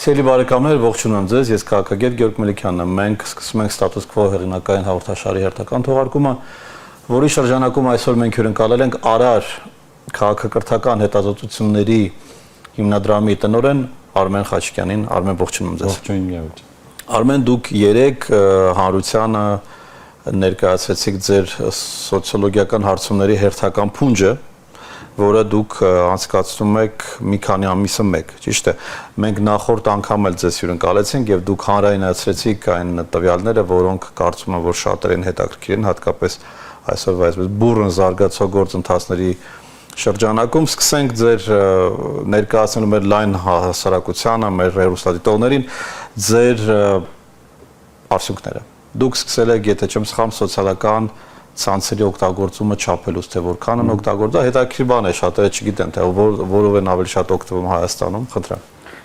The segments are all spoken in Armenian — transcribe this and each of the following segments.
Սիրելի բարեկամներ, ողջունում ձեզ, ես քաղաքագետ Գեորգ Մելիքյանն եմ։ Մենք սկսում ենք Status Quo հեղինակային հաղորդաշարի հերթական թողարկումը, որի շրջանակում այսօր մենք հյուրընկալել ենք Արար քաղաքակրթական հետազոտությունների հիմնադրամի տնօրեն Արմեն Խաչիկյանին։ Արմեն, ողջունում ձեզ։ Ողջույն, Գեորգ։ Արմեն, դուք երեք հանրությանը ներկայացրեցիք ձեր սոցիոլոգիական հարցումների հերթական փունջը, որը դուք անցկացնում եք մի քանի ամիսը մեկ, ճիշտ է։ Մենք նախորդ անգամ էլ ձեզ հյուրընկալեցինք եւ դուք հանրայնացրեցիք այն տվյալները, որոնք կարծում եմ, որ շատերին հետաքրքիր են, հատկապես այսօրվա այսպես բուրըն զարգացող գործընթացների շրջանակում։ Սկսենք ձեր ներկայացնելու մեր լայն հասարակությանը, մեր հեռուստադիտողներին ձեր արդյունքները։ Դուք սկսել եք, եթե չեմ սխալվում, սոցիալական ցանցերի օգտագործումը չափելուց, թե որքան են օգտագործում, հետաքրքիր բան է, շատերը չգիտեն, թե որով են ավելի շատ օգտվում Հայաստանում, խնդրեմ։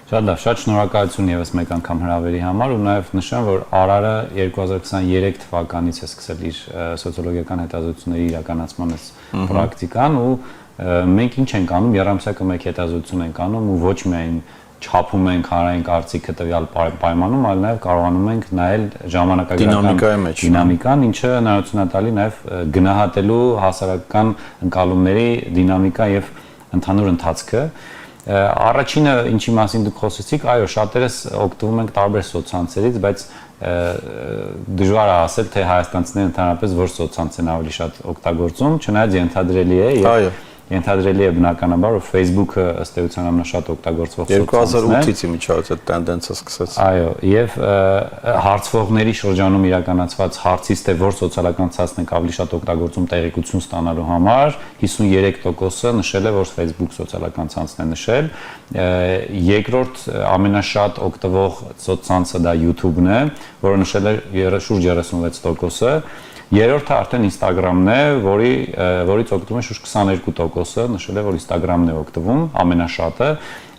Շատ լավ, շատ շնորհակալություն եւս մեկ անգամ հրավերի համար ու նաեւ նշեմ, որ Արարը 2023 թվականից է սկսել իր սոցիոլոգիական հետազոտությունների իրականացման պրակտիկան ու մենք ինչ ենք անում, երամսյակը մեկ հետազոտություն ենք անում ու ոչ միայն չափում ենք հանրային կարծիքը տվյալ պայմանում, այլ նաև կարողանում ենք նայել ժամանակագրական դինամիկան, ինչը հնարավորություն է տալի նաև գնահատելու հասարակական ընկալումների դինամիկա եւ ընդհանուր ընթացքը։ Առաջինը, ինչի մասին դուք խոսեցիք, այո, շատերս օգտվում ենք տարբեր սոցցանցերից, բայց դժվար է ասել, թե հայաստանցիները ընդհանրապես որ սոցցանց են ավելի շատ օգտագործում, չնայած ենթադրելի է եւ ենթադրելի է բնականաբար, որ Facebook-ը ըստ էության ամենաշատ օգտագործվող սոցցանցն է։ 2008-ից միջից այդ տենդենսը սկսեց։ Այո, եւ հարցվողների շրջանում իրականացված հարցից, թե որ սոցիալական ցանցն եք ավելի շատ օգտագործում տեղեկություն ստանալու համար, 53%-ը նշել է, որ Facebook սոցիալական ցանցն է նշել։ Երկրորդ ամենաշատ օգտվող սոցցանցը դա YouTube-ն է, որը նշել է շուրջ 36%-ը։ Երրորդը արդեն Instagram-ն է, որից օգտվում է շուրջ 22%-ը, նշել է, որ Instagram-ն է օգտվում ամենաշատը,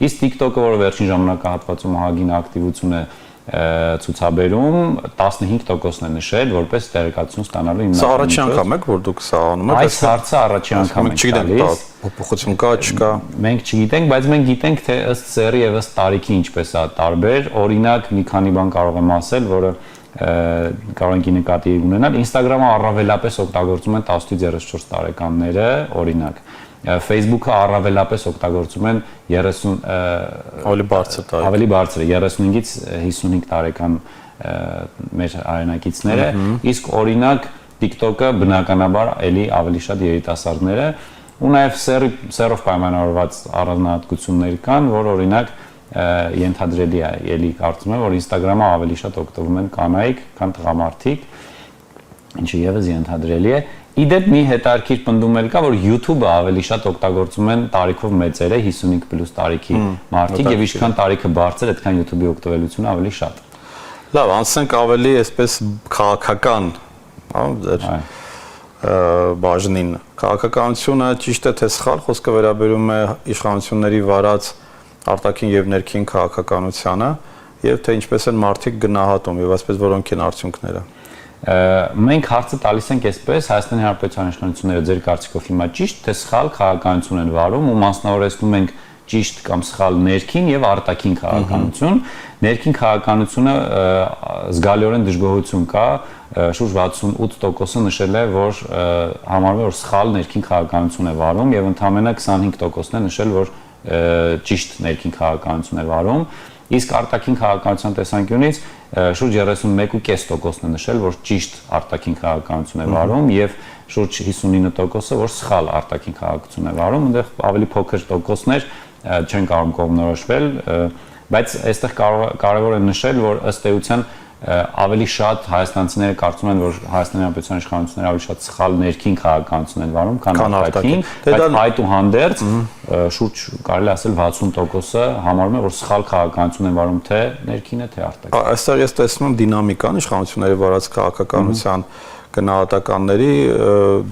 իսկ TikTok-ը, որը վերջին ժամանակահատվածում ահագին ակտիվություն է ցուցաբերում, 15%-ն է նշել, որպես տեղեկատվություն ստանալու հիմնական։ Սա առաջին անգամ է, որ դուք սա անում եք։ Այս հարցը առաջին անգամ է տալիս։ Փոփոխություն կա, չկա։ Մենք չգիտենք, բայց մենք գիտենք, թե ըստ սերի եւ ըստ տարիքի ինչպես է տարբեր։ Օրինակ, մի քանի բան կարող եմ ասել, որը կարող ենք նկատի ունենալ, Instagram-ը առավելապես օգտագործում են 10-34 տարեկանները, օրինակ, Facebook-ը առավելապես օգտագործում են 30 ավելի բարձր 35-ից 55 տարեկան մեր հայրենակիցները, իսկ օրինակ TikTok-ը բնականաբար ավելի շատ երիտասարդները ու նաև սերով պայմանավորված առանձնահատկություններ կան, որ օրինակ ենթադրելի է, ելի կարծում եմ, որ Instagram-ը ավելի շատ օգտվում են կանայք, քան տղամարդիկ, ինչը եւս ենթադրելի է։ Իդեպ մի հետաքրքիր պնդում էլ կա, որ YouTube-ը ավելի շատ օգտագործում են տարիքով մեծերը, 55+ տարիքի մարդիկ, եւ ինչքան տարիքը բարձր, այդքան YouTube-ի օգտվելությունը ավելի շատ։ Լավ, անցնենք ավելի այսպես քաղաքական, ձեր բաժնին։ Քաղաքականությունը ճիշտ է թե սխալ, խոսքը վերաբերում է իշխանությունների վարած արտաքին եւ ներքին քաղաքականությանը եւ թե ինչպես են մարդիկ գնահատում եւ այսպես որոնք են արդյունքները։ Մենք հարցը տալիս ենք այսպես, Հայաստանի Հանրապետության իշխանությունները ձեր կարծիքով հիմա ճիշտ թե սխալ քաղաքականություն են վարում ու մասնավորեցնում ենք ճիշտ կամ սխալ ներքին եւ արտաքին քաղաքականություն։ Ներքին քաղաքականությունը զգալիորեն դժգոհություն կա, շուրջ 68%-ը նշել է, որ համարվում է, որ սխալ ներքին քաղաքականություն է վարում եւ ընդամենը 25%-ն է նշել, որ ճիշտ ներքին քաղաքականություն է վարում, իսկ արտաքին քաղաքականության տեսանկյունից շուրջ 31.5%-ն է նշել, որ ճիշտ արտաքին քաղաքականություն է վարում եւ շուրջ 59%-ը, որ սխալ արտաքին քաղաքականություն է վարում, այնտեղ ավելի փոքր տոկոսներ չեն կարող կողմնորոշվել, բայց այստեղ կարևոր է նշել, որ ըստ էության ավելի շատ հայաստանցիները կարծում են, որ Հայաստանի Հանրապետության իշխանությունները ավելի շատ սխալ ներքին քաղաքականություն են վարում, քան արտաքին, բայց այդուհանդերձ շուրջ կարելի ասել 60%-ը համարում է, որ սխալ քաղաքականություն են վարում թե ներքինը, թե արտաքինը։ Այստեղ ես տեսնում եմ դինամիկան իշխանությունների վարած քաղաքականության գնահատականների,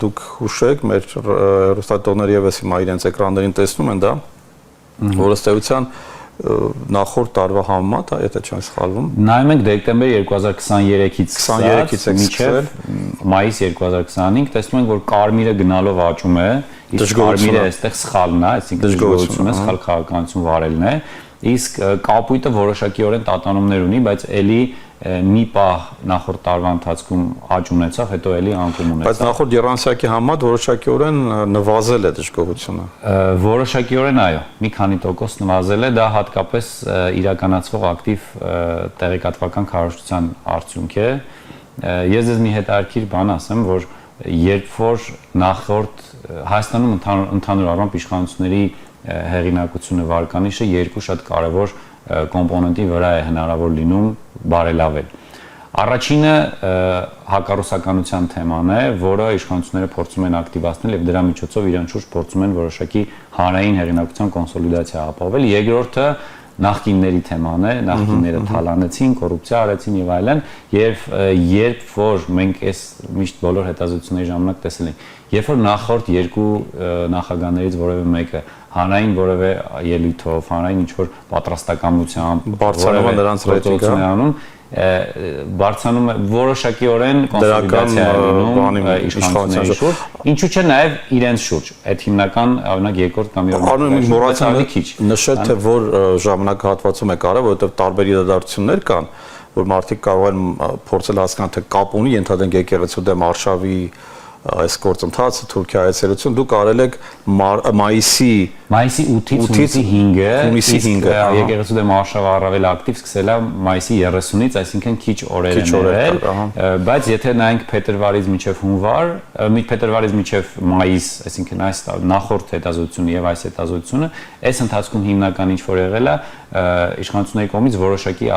դուք հուշեք, մեր հեռուստադիտողները եւս հիմա իրենց էկրաններին տեսնում են դա, որ ըստ էության նախորդ տարվա համեմատ, եթե չեմ սխալվում։ Նայում ենք դեկտեմբեր 2023-ից մինչև մայիս 2025, տեսնում ենք, որ կարմիրը գնալով աճում է, իսկ կարմիրը այստեղ սխալն է, այսինքն դժգոհությունը, սխալ քաղաքականություն վարելն է, իսկ կապույտը որոշակիորեն տատանումներ ունի, բայց ելի մի պահ նախորդ տարվա ընթացքում աճ ունեցավ, հետո էլի անկում ունեցավ։ Բայց նախորդ եռանցյակի համեմատ որոշակիորեն նվազել է դժգոհությունը։ Որոշակիորեն այո, մի քանի տոկոս նվազել է, դա հատկապես իրականացվող ակտիվ տեղեկատվական քարոզչության արդյունք է։ Ես ձեզ մի հետաքրքիր բան ասեմ, որ երբ որ նախորդ Հայաստանում ընդհանուր առմամբ իշխանությունների հեղինակությունը վարկանիշը երկու շատ կարևոր կոմպոնենտի վրա է հնարավոր լինում բարելավել։ Առաջինը հակառուսականության թեման է, որը իշխանությունները փորձում են ակտիվացնել եւ դրա միջոցով իրեն շուրջ փորձում են որոշակի հանրային հեղինակության կոնսոլիդացիա ապահովել։ Երկրորդը նախկինների թեման է, նախկինները թալանեցին, կոռուպցիա արեցին եւ այլն, եւ երբ որ մենք այս միշտ բոլոր հետազոտությունների ժամանակ տեսել ենք, երբ որ նախորդ երկու նախագահներից որևէ մեկը հանրային որևէ ելույթով, հանրային ինչ-որ պատրաստակամությամբ բարձրանում է նրանց ռետիկա, բարձրանում է որոշակիորեն կոնսոլիդացիա լինում իշխանությունների շուրջ, ինչու՞ չէ նաև իրենց շուրջ, այդ հիմնական օրինակ երկրորդ կամ երրորդ մոռացանք նշել, թե որ ժամանակահատվածում է կարևոր, որովհետև տարբեր իրադարձություններ կան, որ մարդիկ կարող են փորձել հասկանալ, թե կապ ունի ենթադրենք եկեղեցու դեմ արշավի այս գործընթացը Թուրքիա այցելություն դուք արել եք մայիսի 8-ից 5-ը իսկ եկեղեցու դեմ արշավը առավել ակտիվ սկսել է մայիսի 30-ից, այսինքն քիչ օրեր են եղել, բայց եթե նայենք փետրվարից մինչև հունվար, փետրվարից մինչև մայիս, այսինքն այս նախորդ հետազոտությունը եւ այս հետազոտությունը, այս ընթացքում հիմնական ինչ որ եղել է իշխանությունների կողմից որոշակի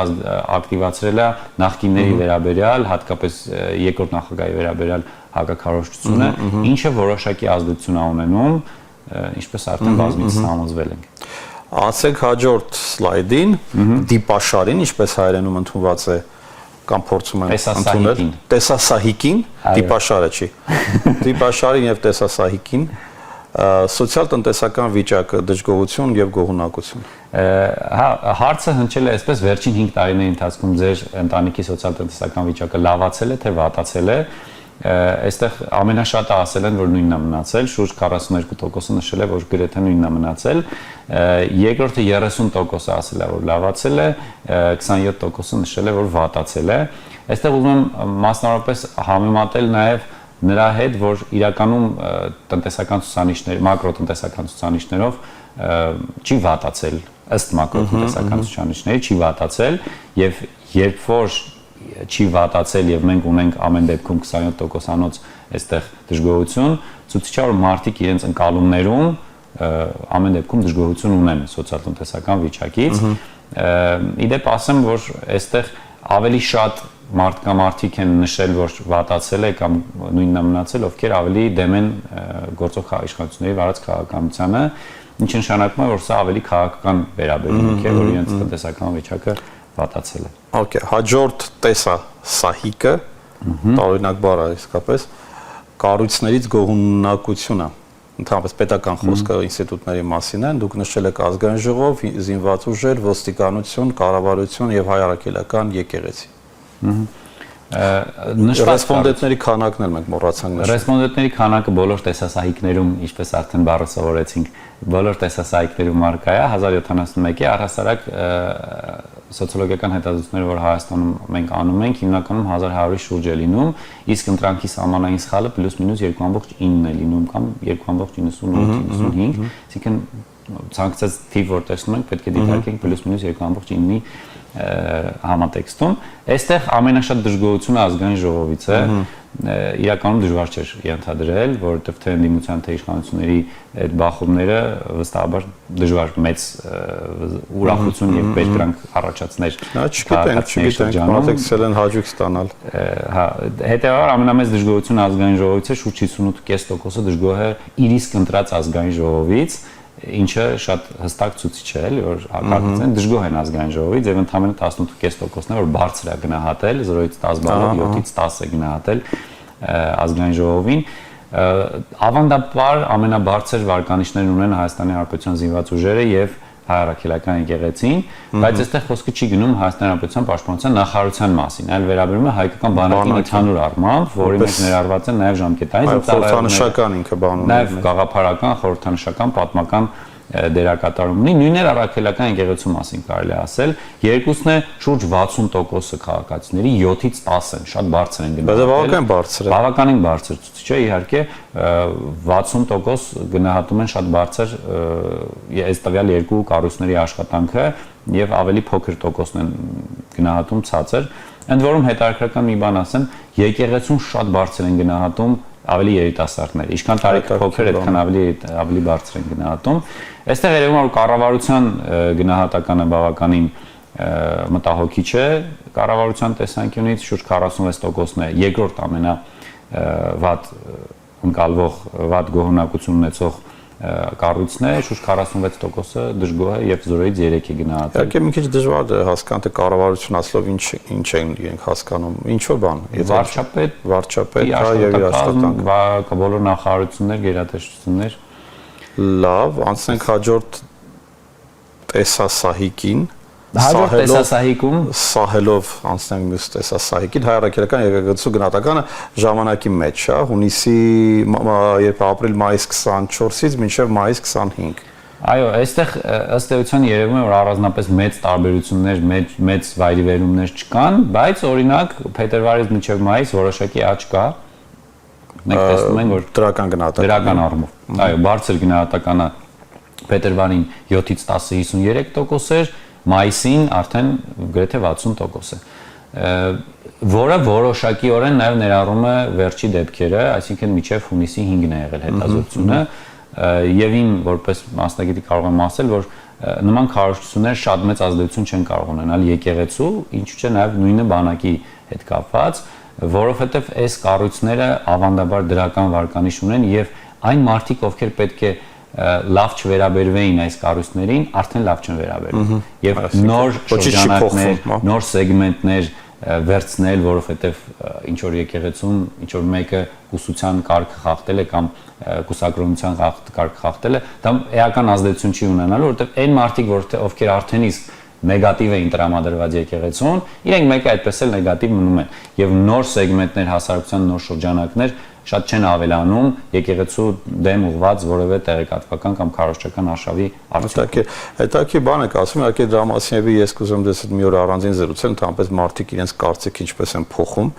ակտիվացրել է նախկինների վերաբերյալ, հատկապես երկրորդ նախագահի վերաբերյալ հակաքարոզչությունը, ինչը որոշակի ազդեցություն է ունենում, ինչպես արդեն բազմիցս համոզվել ենք։ Ասենք հաջորդ սլայդին դիպաշարին, ինչպես հայերենում ընդունված է կամ փորձում են ընդունել, տեսասահիկին, դիպաշարը չի։ Դիպաշարին եւ տեսասահիկին սոցիալ-տնտեսական վիճակը, դժգոհություն եւ գոհունակություն։ Հարցը հնչել է այսպես վերջին 5 տարիների ընթացքում ձեր ընտանիքի սոցիալ-տնտեսական վիճակը լավացել է թե վատացել է։ Այստեղ ամենաշատը ասել են, որ նույնն է մնացել, շուրջ 42%-ը նշել է, որ գրեթե նույնն է մնացել, երկրորդը 30%-ը ասել է, որ լավացել է, 27%-ը նշել է, որ վատացել է։ Այստեղ ուզում եմ մասնավորապես համեմատել նաև նրա հետ, որ իրականում տնտեսական ցուցանիշներ, մակրոտնտեսական ցուցանիշներով չի վատացել, ըստ մակրոտնտեսական ցուցանիշների չի վատացել, եւ երբ որ չի վատացել եւ մենք ունենք ամեն դեպքում 27%-անոց այստեղ դժգոհություն, ցույց է որ մարդիկ իրենց ընկալումներում ամեն դեպքում դժգոհություն ունեն սոցիալ-տնտեսական վիճակից։ Իդեպ ասեմ, որ այստեղ ավելի շատ մարդիկ են նշել, որ վատացել է կամ նույնն է մնացել, ովքեր ավելի դեմ են գործող իշխանությունների վարած քաղաքականությանը, ինչը նշանակում է, որ սա ավելի քաղաքական վերաբերմունք է, որ իրենց տնտեսական վիճակը վատացել է։ Okay, հաջորդ տեսասահիկը, տարօրինակ բառ է իսկապես, կառույցներից գոհունակությունը, ընդհանրապես պետական խոսքը ինստիտուտների մասին են, դուք նշել եք ազգային ժողով, զինված ուժեր, ոստիկանություն, կառավարություն եւ հայ առաքելական եկեղեցի։ Ռեսպոնդենտների քանակն էլ մենք մոռացանք նշել։ Ռեսպոնդենտների քանակը բոլոր տեսասահիկներում, ինչպես արդեն բառը սովորեցինք, բոլոր տեսասահիկներում արկա է 1071 է, առհասարակ սոցիոլոգիական հետազոտությունները, որ Հայաստանում մենք անում ենք, հիմնականում 1100-ի շուրջ է լինում, իսկ ընտրանքի սահմանային սխալը պլյուս-մինուս 2.9 է լինում կամ 2.98-95, այսինքն ցանկացած թիվ որ տեսնում ենք, պետք է դիտարկենք պլյուս-մինուս 2.9-ի համատեքստում։ Այստեղ ամենաշատ դժգոհությունը ազգային ժողովից է, իրականում դժվար չէր ենթադրել, որովհետև թե ընդդիմության թե իշխանությունների այդ բախումները վստահաբար դժվար մեծ ուրախություն եւ բերկրանք առաջացներ։ Չգիտենք, մարդիկ են հաջող ստանալ։ Հա, հետեւաբար ամենամեծ դժգոհությունը ազգային ժողովից է, շուրջ 58.5%-ը դժգոհ է իր իսկ ընտրած ազգային ժողովից, ինչը շատ հստակ ցույց է, էլի, որ հակառակն դժգոհ են ազգային ժողովից եւ ընդհանրապես 18.5%-ն է, որ բարձր է գնահատել, 0-ից 10 բալով 7-ից 10 է գնահատել ազգային ժողովին։ Ավանդաբար ամենաբարձր վարկանիշներն ունեն Հայաստանի Հանրապետության զինված ուժերը եւ հայ առաքելական եկեղեցին, բայց այստեղ խոսքը չի գնում Հայաստանի Հանրապետության պաշտպանության նախարարության մասին, այլ վերաբերում է հայկական բանակին ընդհանուր առմամբ, որի մեջ ներառված են նաև ժամկետային խորհրդանշական ինքը բանուն, նաև գաղափարական, խորհրդանշական, պատմական դերակատարում ունի, նույնն էլ առաքելական եկեղեցու մասին կարելի է ասել, երկուսն է շուրջ 60%-ը քաղաքացիների 7-ից 10 են, շատ բարձր են գնահատել։ Բավականին բարձր ցուցիչ է, իհարկե 60% գնահատում են շատ բարձր այս տվյալ երկու կառույցների աշխատանքը եւ ավելի փոքր տոկոսն են գնահատում ցածր։ Ընդ որում հետաքրքրական մի բան ասեմ, եկեղեցուն շատ բարձր են գնահատում ավելի երիտասարդներ։ Ինչքան տարիքը փոքր, այդքան ավելի բարձր են գնահատում։ Այստեղ երևում է որ կառավարության գնահատականը բավականին մտահոգիչ է, կառավարության տեսանկյունից շուրջ 46%-ն է երկրորդ ամենավատ ընկալվող, վատ գոհունակություն ունեցող կառույցն է, շուրջ 46%-ը դժգոհ է եւ 0-ից 3 է գնահատել։ Իհարկե մի քիչ դժվար է հասկանալ թե կառավարություն ասելով ինչ են իրենք հասկանում, ինչ որ բան։ Վարչապետ, հա եւ իր աշխատանք, բոլոր նախարարություններ, գերատեսչություններ։ Լավ, անցնենք հաջորդ տեսասահիկին։ Հաջորդ տեսասահիկում սահելով անցնենք մյուս տեսասահիկին, հայ առաքելական եկեղեցու գնահատականը ժամանակի մեջ է, հունիսի երբ ապրիլ-մայիս 24-ից մինչև մայիս 25։ Այո, այստեղ ըստ էության երևում է որ առանձնապես մեծ տարբերություններ, մեծ վայրիվերումներ չկան, բայց օրինակ փետրվարից մինչև մայիս որոշակի աճ կա։ Մենք տեսնում ենք որ դրական առումով։ Այո, բարձր գնահատականը փետրվարին 7-ից 10-ը 53% էր, մայիսին արդեն գրեթե 60% է, որը որոշակիորեն նաև ներառում է վերջի դեպքերը, այսինքն մինչև հունիսի 5-ն է եղել հետազոտությունը, եւ իմ որպես մասնագետի կարող եմ ասել, որ նման քարոզչությունները շատ մեծ ազդեցություն չեն կարող ունենալ եկեղեցու, ինչու՞ չէ նաև նույնը բանակի հետ կապված, որովհետև այս կառույցները ավանդաբար դրական վարկանիշ ունեն եւ այն մարդիկ, ովքեր պետք է լավ չվերաբերվեին այս կառույցներին, արդեն լավ չեն վերաբերվում եւ նոր շրջանակներ, նոր սեգմենտներ վերցնել, որովհետեւ ինչ որ եկեղեցում, ինչ որ մեկը կուսության կարգ խախտել է կամ կուսակրոնության կարգ խախտել է, դա էական ազդեցություն չի ունենալու, որովհետեւ այն մարդիկ, ովքեր արդեն իսկ նեգատիվ էին տրամադրված եկեղեցուն, իրենք մեկը այդպես էլ նեգատիվ մնում են եւ նոր սեգմենտներ հասարակության նոր շրջանակներ շատ չեն ավելանում եկեղեցու դեմ ուղված որևէ տեղեկատվական կամ քարոզչական արշավի արդյունքում։ Հետաքրքիր բան եք ասում, իհարկե դրա մասին եւի ես կուզեմ դες մի օր առանձին զրուցել, ընդհանրապես մարդիկ իրենց կարծիքը ինչպես են փոխում,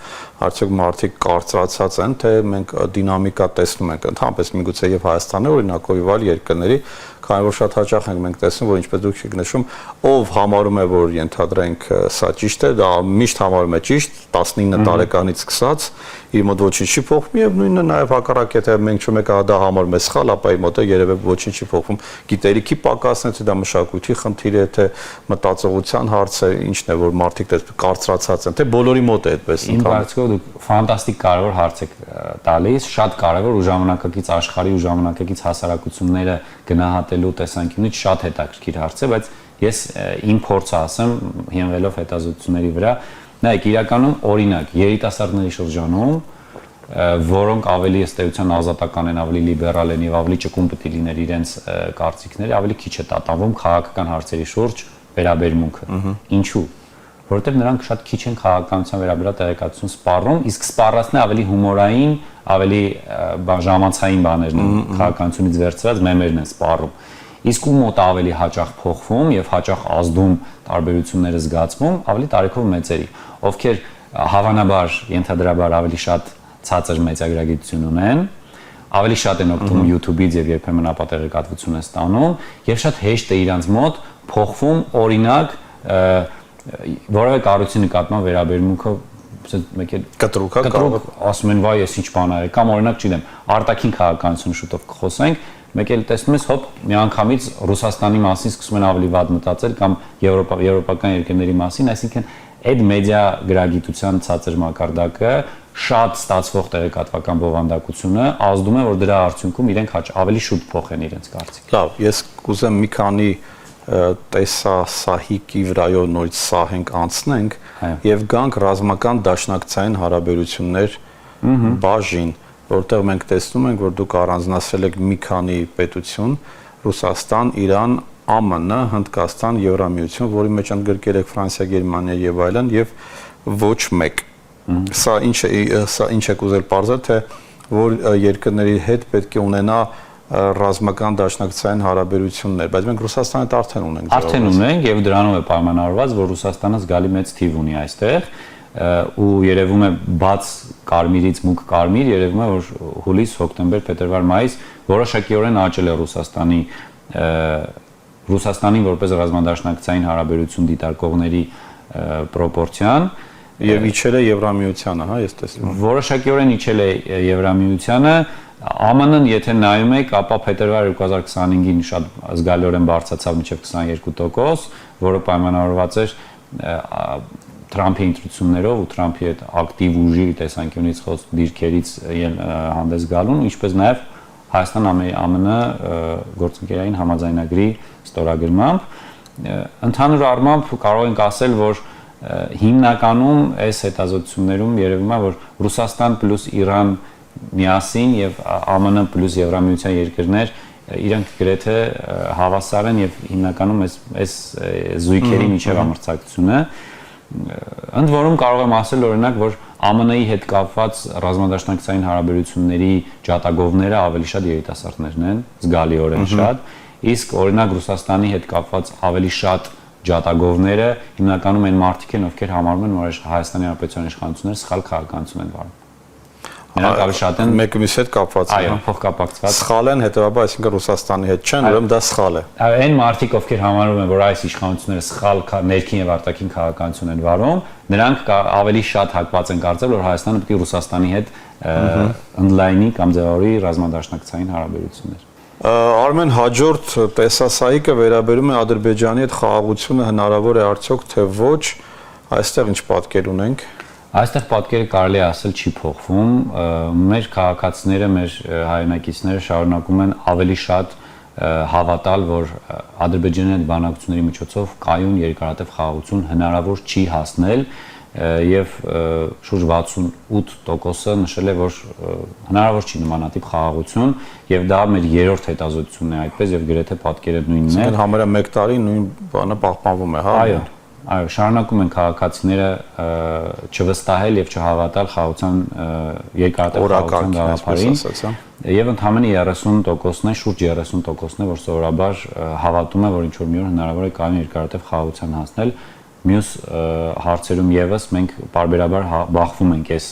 արդյոք մարդիկ կարծրացած են, թե մենք դինամիկա տեսնում ենք, ընդհանրապես միգուցե եւ Հայաստանի օրինակով եւ այլ երկրների, քանի որ շատ հաճախ ենք մենք տեսնում, որ ինչպես դուք եք նշում, ով համարում է, որ ենթադրենք սա ճիշտ է, դա միշտ համարում է ճիշտ, 19 տարեկանից սկսած, իր մոտ ոչինչ չի փոխվում եւ նույնը նաեւ հակառակ է, թե մենք չմեկը դա համարում է սխալ, ապա իր մոտ է երևի ոչինչ չի փոխվում։ Գիտելիքի պակասն է, թե դա մշակույթի խնդիր է, թե մտածողության հարց է, ինչն է, որ մարդիկ կարծրացած են, թե բոլորի մոտ է այդպես։ Իմ կարծիքով դուք ֆանտաստիկ կարևոր հարց եք տալիս, շատ կարևոր ու ժամանակակից աշխարհի ու ժամանակակից հասարակությունները գնահատելու տեսանկյունից շատ հետաքրքիր հարց է, բայց ես իմ փորձը ասեմ, հիմնվելով հետազոտությունների վրա, նայեք, իրականում օրինակ երիտասարդների շրջանում, որոնք ավելի ըստ էության ազատական են, ավելի լիբերալ են եւ ավելի ճկուն պետք է լիներ իրենց կարծիքները, ավելի քիչ է տատանվում քաղաքական հարցերի շուրջ վերաբերմունքը։ Ինչու՞։ Որովհետեւ նրանք շատ քիչ են քաղաքականության վերաբերյալ տեղեկատվություն սպառում, իսկ սպառածն է ավելի հումորային, ավելի ժամանցային բաներն են, քաղաքականությունից վերցրած մեմերն են սպառում։ Իսկ ում մոտ ավելի հաճախ փոխվում եւ հաճախ ազդում տարբերությունները զգացվում, ավելի տարիքով մեծերի, ովքեր հավանաբար ենթադրաբար ավելի շատ ցածր մեծագրագիտություն ունեն, ավելի շատ են օգտվում YouTube-ից եւ երբեմն ապատեղեկատվություն են ստանում եւ շատ հեշտ է իրանց մոտ փոխվում օրինակ որևէ կառույցի նկատմամբ վերաբերմունքը մեկ է կտրուկ ասում են վայ ես ինչ բան արի կամ օրինակ չգիտեմ արտաքին քաղաքականություն շուտով կխոսենք մեկ էլ տեսնում ես հոպ միանգամից Ռուսաստանի մասին սկսում են ավելի վատ մտածել կամ եվրոպական երկրների մասին, այսինքն այդ մեդիա գրագիտության ցածր մակարդակը շատ ստացվող տեղեկատվական բովանդակությունը ազդում է որ դրա արդյունքում իրենք ավելի շուտ փոխեն իրենց կարծիքը։ Լավ, ես կուզեմ մի քանի տեսասահիկի վրայով նորից սահենք անցնենք եւ գանք ռազմական դաշնակցային հարաբերություններ բաժին, որտեղ մենք տեսնում ենք, որ դուք առանձնացրել եք մի քանի պետություն՝ Ռուսաստան, Իրան, ԱՄՆ, Հնդկաստան, Եվրամիություն, որի մեջ ընդգրկել եք Ֆրանսիա, Գերմանիա եւ այլն եւ ոչ մեկ։ Սա ինչ է կուզել պարզել, թե որ երկրների հետ պետք է ունենա ռազմական դաշնակցային հարաբերություններ, բայց մենք Ռուսաստանի հետ արդեն ունենք։ Արդեն ունենք եւ դրանով է պայմանավորված, որ Ռուսաստանը զգալի մեծ թիվ ունի այստեղ ու երևում է բաց կարմիրից մուգ կարմիր, երևում է որ հուլիս, հոկտեմբեր, փետրվար, մայիս որոշակիորեն աճել է Ռուսաստանին որպես ռազմադաշնակցային հարաբերություն դիտարկողների պրոպորցիան եւ իջել է Եվրամիությանը, հա, ես տեսնում եմ։ Որոշակիորեն իջել է Եվրամիությանը, ԱՄՆ-ն եթե նայում եք, ապա փետրվար 2025-ին շատ զգալիորեն բարձրացավ մինչև 22%, որը պայմանավորված էր Թրամփի ընտրություններով ու Թրամփի այդ ակտիվ ուժի տեսանկյունից խոսք դիրքերից հանդես գալուն, ինչպես նաև Հայաստան-ԱՄՆ գործընկերային համաձայնագրի ստորագրմամբ ընդհանուր առմամբ կարող ենք ասել, որ հիմնականում այս հետազոտություններում երևում է, որ Ռուսաստան պլյուս Իրան միասին եւ ԱՄՆ պլյուս Եվրամիության երկրներ իրանք գրեթե հավասար են եւ հիմնականում այս զույգերի միջև ամրցակցությունը ընդ որում կարող եմ ասել օրինակ, որ ԱՄՆ-ի հետ կապված ռազմադաշնակցային հարաբերությունների ջատագովները ավելի շատ երիտասարդներն են, զգալիորեն շատ, իսկ օրինակ Ռուսաստանի հետ կապված ավելի շատ ջատագովները հիմնականում են մարդիկ են, ովքեր համարում են, որ Հայաստանի Հանրապետության իշխանությունները սխալ քաղաքականություն են վարում։ Նրանք ավելի շատ են մեկը մյուսի հետ կապված են։ Այո, փոխկապակցված։ Սխալ են, հետեւաբար, այսինքն Ռուսաստանի հետ չեն, ուրեմն դա սխալ է։ Այն մարդիկ, ովքեր համարում են, որ այս իշխանությունները սխալ ներքին եւ արտաքին քաղաքականություն են վարում, նրանք ավելի շատ հակված են կարծել, որ Հայաստանը պետք է Ռուսաստանի հետ ընդլայնի կամ ձևավորի ռազմադաշնակցային հարաբերություններ։ Արմեն, հաջորդ տեսասայիկը վերաբերում է Ադրբեջանի հետ խաղաղությունը հնարավոր է արդյոք թե ոչ, այստեղ ինչ պատկեր ունենք։ Այստեղ պատկերը կարելի է ասել չի փոխվում, մեր քաղաքացիները, մեր հայրենակիցները շարունակում են ավելի շատ հավատալ, որ Ադրբեջանի հետ բանակցությունների միջոցով կայուն երկարատև խաղաղություն հնարավոր չի հասնել եւ շուրջ 68%-ը նշել է, որ հնարավոր չի նմանատիպ խաղաղություն եւ դա մեր երրորդ հետազոտությունն է այդպես եւ գրեթե պատկերը նույնն է։ Այսինքն համարյա 1 տարի նույն բանը պահպանվում է, հա։ Այո, շարունակում են քաղաքացիները չվստահել եւ չհավատալ խաղաղության երկարատև խաղաղության գաղափարին եւ ընդհանրապես 30%-ն է, շուրջ 30%-ն է, որ սովորաբար հավատում է, որ ինչ որ մի օր հնարավոր է կայուն երկարատև խաղաղության հասնել։ Մյուս հարցերում եւս մենք բարբերաբար բախվում ենք այս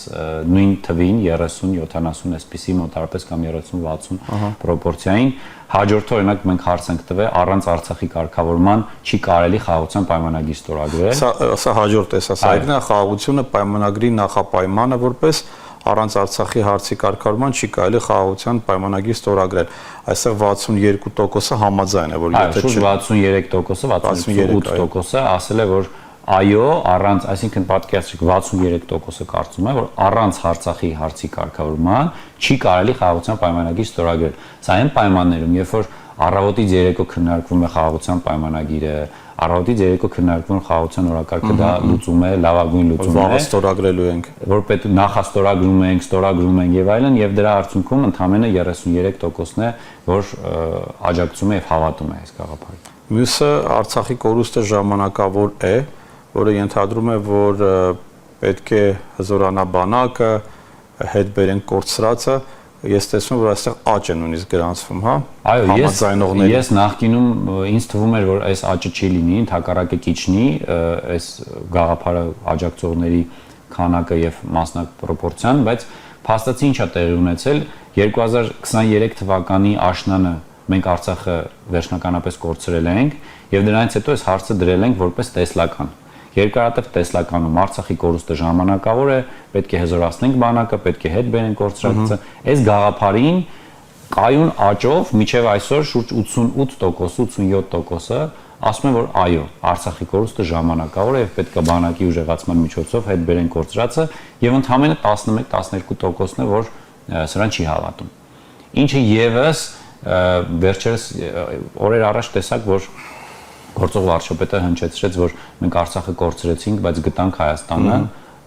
նույն թվին 30-70 այսպիսի մոտարպես կամ 30-60 պրոպորցիային։ Հաջորդը օրինակ մենք հարց ենք տվել առանց Արցախի կարգավորման չի կարելի խաղաղության պայմանագիր ստորագրել։ Սա հաջորդ տեսասայիկն է, խաղաղությունը պայմանագրի նախապայմանը որպես առանց Արցախի հարցի կարգավորման չի կարելի խաղաղության պայմանագիր ստորագրել։ Այստեղ 62%-ը համաձայն է, որ եթե 63%-ը, 68%-ը ասել է, որ այո, առանց, այսինքն պատկերացրեք 63%-ը կարծում է, որ առանց Արցախի հարցի կարգավորման չի կարելի խաղաղության պայմանագիր ստորագրել։ Սա այն պայմաններում, երբ որ առավոտից երեկո քննարկվում է խաղաղության պայմանագիրը, առավոտից երեկո քննարկվում խաղաղության օրակարգը դա լուծում է, լավագույն լուծում է։ Վաղը ստորագրելու ենք։ Որ պետք նախաստորագրում ենք, ստորագրում ենք եւ այլն, եւ դրա արդյունքում ընդհանրապես 33%-ն է, որ աջակցում է եւ հավատում է այս գաղափարին։ Մյուսը Արցախի կորուստը ժամանակավոր է, որը ենթադրում է, որ պետք է հզորանա բանակը, հետ բերենք կորցրածը։ Ես տեսնում եմ, որ այստեղ աճ է նույնիսկ գրանցվում, հա։ Այո, ես նախկինում ինձ թվում էր, որ այս աճը չի լինի, ընդհակառակը կիչնի, այս գաղափարը աջակցողների քանակը եւ մասնակ պրոպորցիան, բայց փաստացի ինչա տեղի ունեցել 2023 թվականի աշնանը մենք Արցախը վերջնականապես կորցրել ենք եւ դրանից հետո այս հարցը դրել ենք որպես տեսլական։ Երկարատև տեսլականում Արցախի կորուստը ժամանակավոր է, պետք է հզորացնենք բանակը, պետք է հետ բերենք կորցրածը։ Այս գաղափարին կայուն աճով մինչև այսօր շուրջ 88%, 87%-ը ասում են, որ այո, Արցախի կորուստը ժամանակավոր է եւ պետք է բանակի ուժեղացման միջոցով հետ բերենք կորցրածը եւ ընդհանրապես 11-12%-ն է, որ սրան չի հավատում։ Ինչը եւս վերջերս օրեր առաջ տեսակ, որ գործող վարչապետը հնչեցրեց, որ մենք Արցախը կորցրեցինք, բայց գտանք Հայաստանը,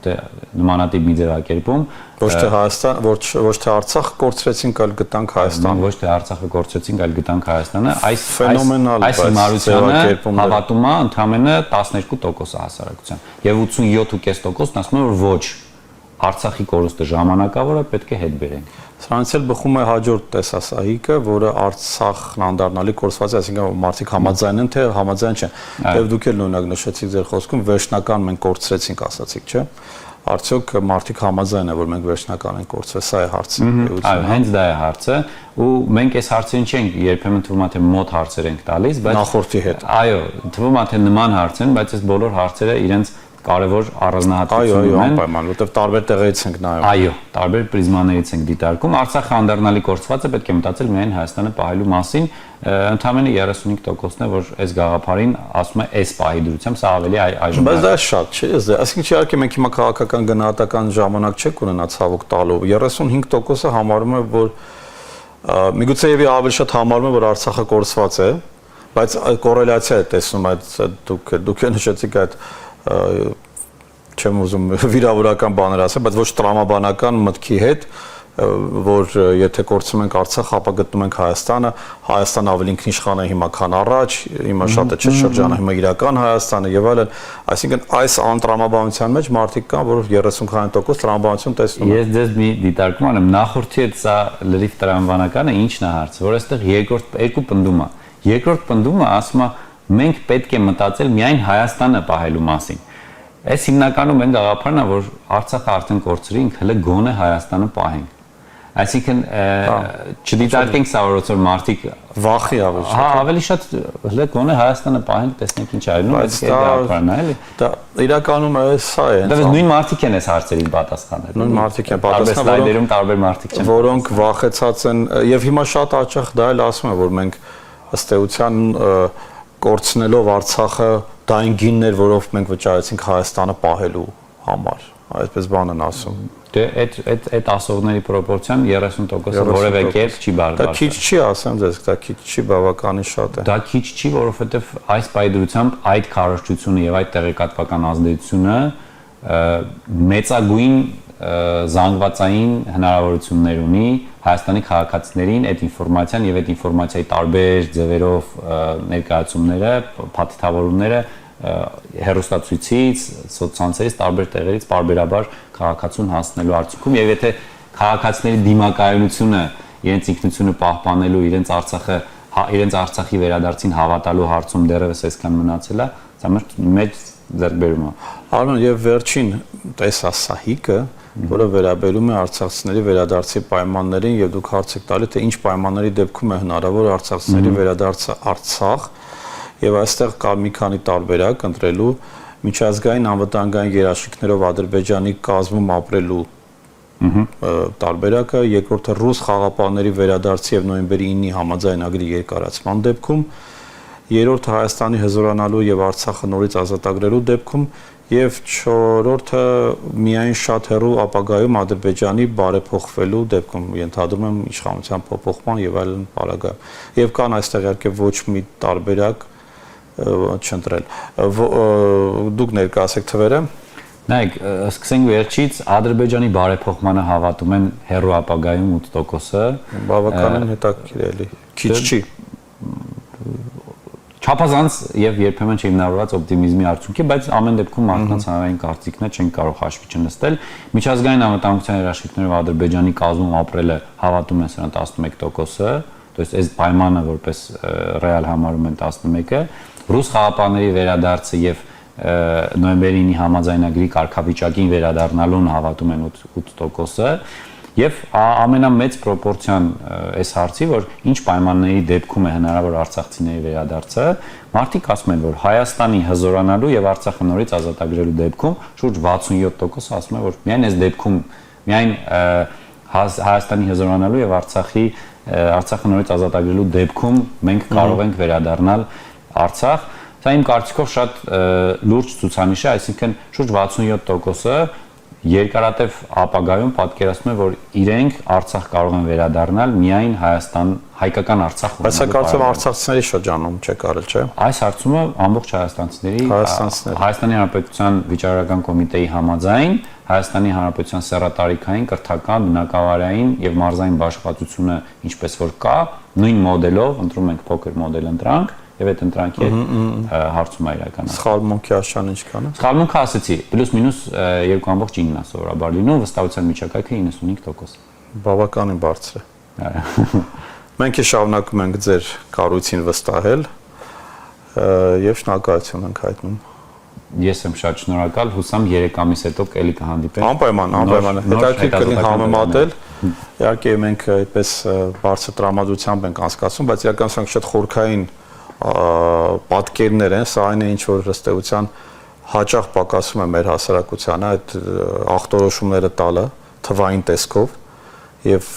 դե նմանատիպ մի ձևակերպում։ Ոչ թե Հայաստան, ոչ թե Արցախ կորցրեցինք, այլ գտանք Հայաստանը։ Ոչ թե Արցախը կորցրեցինք, այլ գտանք Հայաստանը։ Այս ֆենոմենալ այս հիմարությանը հավատում է ընդամենը 12% հասարակության։ Եվ 87.5%-ն ասում է, որ ոչ, Արցախի կորուստը ժամանակավոր է, պետք է հետ բերենք։ Սրանից էլ բխում է հաջորդ տեսասահիկը, որը Արցախն անդառնալի կորսված է, այսինքն մարդիկ համաձայն են, թե համաձայն չեն։ Եվ դուք էլ նույնակ նշեցիք ձեր խոսքում, վերջնական մենք կորցրեցինք, ասացիք, չէ՞։ Արդյոք մարդիկ համաձայն են, որ մենք վերջնական ենք կորցրել, սա է հարցը։ Այո, հենց դա է հարցը, ու մենք այս հարցերին չենք երբեմն թվում է թե մոտ հարցեր ենք տալիս, բայց նախորդի հետ։ Այո, թվում է թե նման հարց են, բայց այս բոլոր հարցերը իրենց կարևոր առանձնահատկություն ունեն։ Այո, անպայման, որտեղ տարբեր տեղերից ենք նայում։ Այո, տարբեր պրիզմաներից ենք դիտարկում։ Արցախը անդառնալի կորցված է, պետք է մտածել միայն Հայաստանը պահելու մասին։ Ընդամենը 35%-ն է, որ այս գաղափարին ասում է այս պահի դրությամբ, սա ավելի այժմ։ Բայց դա շատ չէ, այսինքն իհարկե մենք հիմա քաղաքական գնահատական ժամանակ չենք ունենա ցավոք տալու։ 35%-ը համարում է, որ միգուցե եւի ավելի շատ համարում է, որ Արցախը կորցված է, բայց կոռելացիա է տեսնում այդ դուք նշեցիք այդ չեմ ուզում վիրավորական բաներ ասել, բայց ոչ տրամաբանական մտքի հետ, որ եթե կորցնում ենք Արցախը, ապա գտնում ենք Հայաստանը, Հայաստանը ավելի ինքնիշխան է հիմա քան առաջ, հիմա շատ է չէ շրջանը, հիմա իրական Հայաստանը եւ այլն, այսինքն այս անտրամաբանության մեջ մարդիկ կան, որ 30% տրամաբանություն տեսնում են։ Ես ձեզ մի դիտարկում անեմ, նախորդի հետ սա լրիվ տրամաբանական է, ինչն է հարցը, որ այստեղ երկու պնդում է։ Երկրորդ պնդումը ասում է մենք պետք է մտածել միայն Հայաստանը պահելու մասին։ Այս հիմնականում այն գաղափարն է, որ Արցախը արդեն կորցրինք, հələ գոնե Հայաստանը պահենք։ Այսինքն չդիտարկենք սա որ մարդիկ վախի ավելի շատ։ Հա, ավելի շատ հələ գոնե Հայաստանը պահենք, տեսնենք ինչ այլն ու այս գաղափարն է, էլի։ Դա իրականում սա է։ Դա նույն մարդիկ են այս հարցերին պատասխանել։ Նույն մարդիկ են պատասխանել, սլայդերում տարբեր մարդիկ չեն։ Որոնք վախեցած են եւ հիմա շատ հաճախ դա էլ ասում են, որ մենք ըստ էության կորցնելով Արցախը դա այն գինն էր, որով մենք վճարեցինք Հայաստանը պահելու համար, այսպես բան են ասում։ Դե այդ ասողների պրոպորցիան 30%-ը որևէ կերպ չի բարձր։ Դա քիչ չի, ասեմ ձեզ, դա քիչ չի, բավականին շատ է։ Դա քիչ չի, որովհետև այս պայդրությամբ այդ քարոզչությունը եւ այդ տեղեկատվական ազդեցությունը մեծագույն զանգվածային հնարավորություններ ունի Հայաստանի քաղաքացիներին այդ ինֆորմացիան եւ այդ ինֆորմացիայի տարբեր ձևերով ներկայացումները, փաթեթավորումները հեռուստացույցից, սոցցանցերից, տարբեր տեղերից բարբերաբար քաղաքացուն հասնելու արդյունքում եւ եթե քաղաքացիների դիմակայունությունը իրենց ինքնությունը պահպանելու, իրենց Արցախի վերադարձին հավատալու հարցում դեռևս այսքան մնացել է, դա մեծ ձեռքբերում է։ Արոն, եւ վերջին տեսասահիկը, որը վերաբերում է արցախցիների վերադարձի պայմաններին եւ դուք հարց եք տալի, թե ինչ պայմանների դեպքում է հնարավոր արցախցիների վերադարձը Արցախ եւ այստեղ կա մի քանի տարբերակ ընտրելու միջազգային անվտանգային երաշխիքներով Ադրբեջանի կազմում ապրելու տարբերակը, երկրորդը ռուս խաղապահների վերադարձի եւ նոյեմբերի 9-ի համաձայնագրի երկարացման դեպքում, երրորդը Հայաստանի հզորանալու եւ Արցախը նորից ազատագրելու դեպքում եւ չորրորդը միայն շատ հեռու ապագայում Ադրբեջանի բարեփոխվելու դեպքում, ենթադրում եմ իշխանության փոփոխման եւ այլն պարագայում։ Եվ կան այստեղ իհարկե ոչ մի տարբերակ չընտրել։ Դուք ներկայացեք թվերը։ Նայեք, սկսենք վերջից, Ադրբեջանի բարեփոխմանը հավատում են հեռու ապագայում 8%-ը։ Բավականին հետաքրքիր է, էլի։ Քիչ չի։ Չափազանց եւ երբեմն չհիմնավորված օպտիմիզմի արդյունքի, բայց ամեն դեպքում մարդկանց հանրային կարծիքն է, չեն կարող հաշվի չնստել։ Միջազգային անվտանգության երաշխիքներով Ադրբեջանի կազմում ապրելը հավատում են սրան 11%-ը, то есть այս պայմանը որպես ռեալ համարում են 11-ը, ռուս խաղապահների վերադարձը եւ նոյեմբերի 9-ի համաձայնագրի կարգավիճակին վերադառնալուն հավատում են 8%-ը եւ ամենամեծ պրոպորցիան այս հարցի, որ ինչ պայմանների դեպքում է հնարավոր արցախցիների վերադարձը, մարդիկ ասում են, որ Հայաստանի հզորանալու եւ Արցախը նորից ազատագրելու դեպքում շուրջ 67% ասում են, որ միայն այս դեպքում, միայն Հայաստանի հզորանալու եւ Արցախը նորից ազատագրելու դեպքում մենք կարող ենք վերադառնալ Արցախ։ Սա իմ կարծիքով շատ լուրջ ցուցանիշ է, այսինքն շուրջ 67%-ը երկարատև ապագայում պատկերացնում է, որ իրենք Արցախ կարող են վերադառնալ միայն հայկական Արցախ։ Բայց սա կարծում եմ արցախցիների շրջանում չէ կարել, չէ։ Այս հարցումը ամբողջ Հայաստանի Հանրապետության վիճակագրական կոմիտեի համաձայն Հայաստանի Հանրապետության սեռատարիքային, կրթական, բնակավարային եւ մարզային բաշխվածությունը ինչպես որ կա, նույն մոդելով ընտրում ենք փոքր մոդել ընտրանք եւ այդ ընտրանքի հարցում է իրականացվում։ Սխալմունքի աշճանը ինչքան է։ Սխալմունքը ասեցի, +- 2.9-ն է սովորաբար լինում, վստահության միջակայքը 95%։ Բավականին բարձր է։ Այո։ Մենք է շարունակում ենք ձեր կառույցին վստահել եւ շնորհակալություն ենք հայտնում։ Ես եմ շատ շնորհակալ, հուսամ 3 ամիս հետո կելի կհանդիպենք։ Անպայման, հետաքրքիր կլինի համեմատել։ Իհարկե մենք այդպես բարձր տրամադրությամբ ենք անցկացում, բայց իրականում շատ խորքային պատկերներ են, սա այն է ինչ որ ըստեյության հաճախ պակասում է մեր հասարակությանը այդ ախտորոշումները տալը թվային տեսքով եւ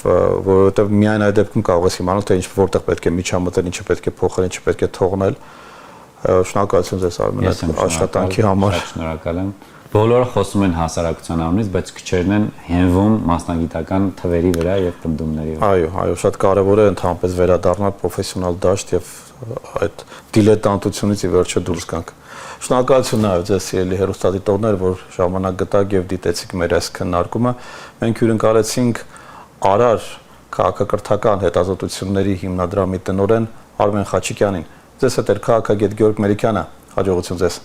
որովհետեւ միայն այդ դեպքում կարող ես իմանալ թե ինչ որտեղ պետք է միջամտել, ինչը պետք է փոխել, ինչը պետք է թողնել։ Շնորհակալություն ձեզ Արմեն աշխատանքի համար։ Շնորհակալ եմ։ Բոլորը խոսում են հասարակության անունից, բայց քչերն են հենվում մասնագիտական թվերի վրա եւ պնդումների վրա։ Այո, շատ կարեւոր է ընդհանրապես վերադառնալ պրոֆեսիոնալ դաշտ եւ այդ դիլետանտությունից ի վերջո դուրս գանք։ Շնորհակալություն նաեւ ձեզ սիրելի հեռուստադիտողներ, որ ժամանակ գտաք եւ դիտեցիք մեր այս քննարկումը։ Մենք հյուրընկալեցինք Արար քաղաքակրթական հետազոտությունների հիմնադրամի տնօրեն Արմեն Խաչիկյանին։ Ձեզ հետ էր քաղաքագետ Գեորգ Մելիքյանը։ Հաջողություն ձեզ։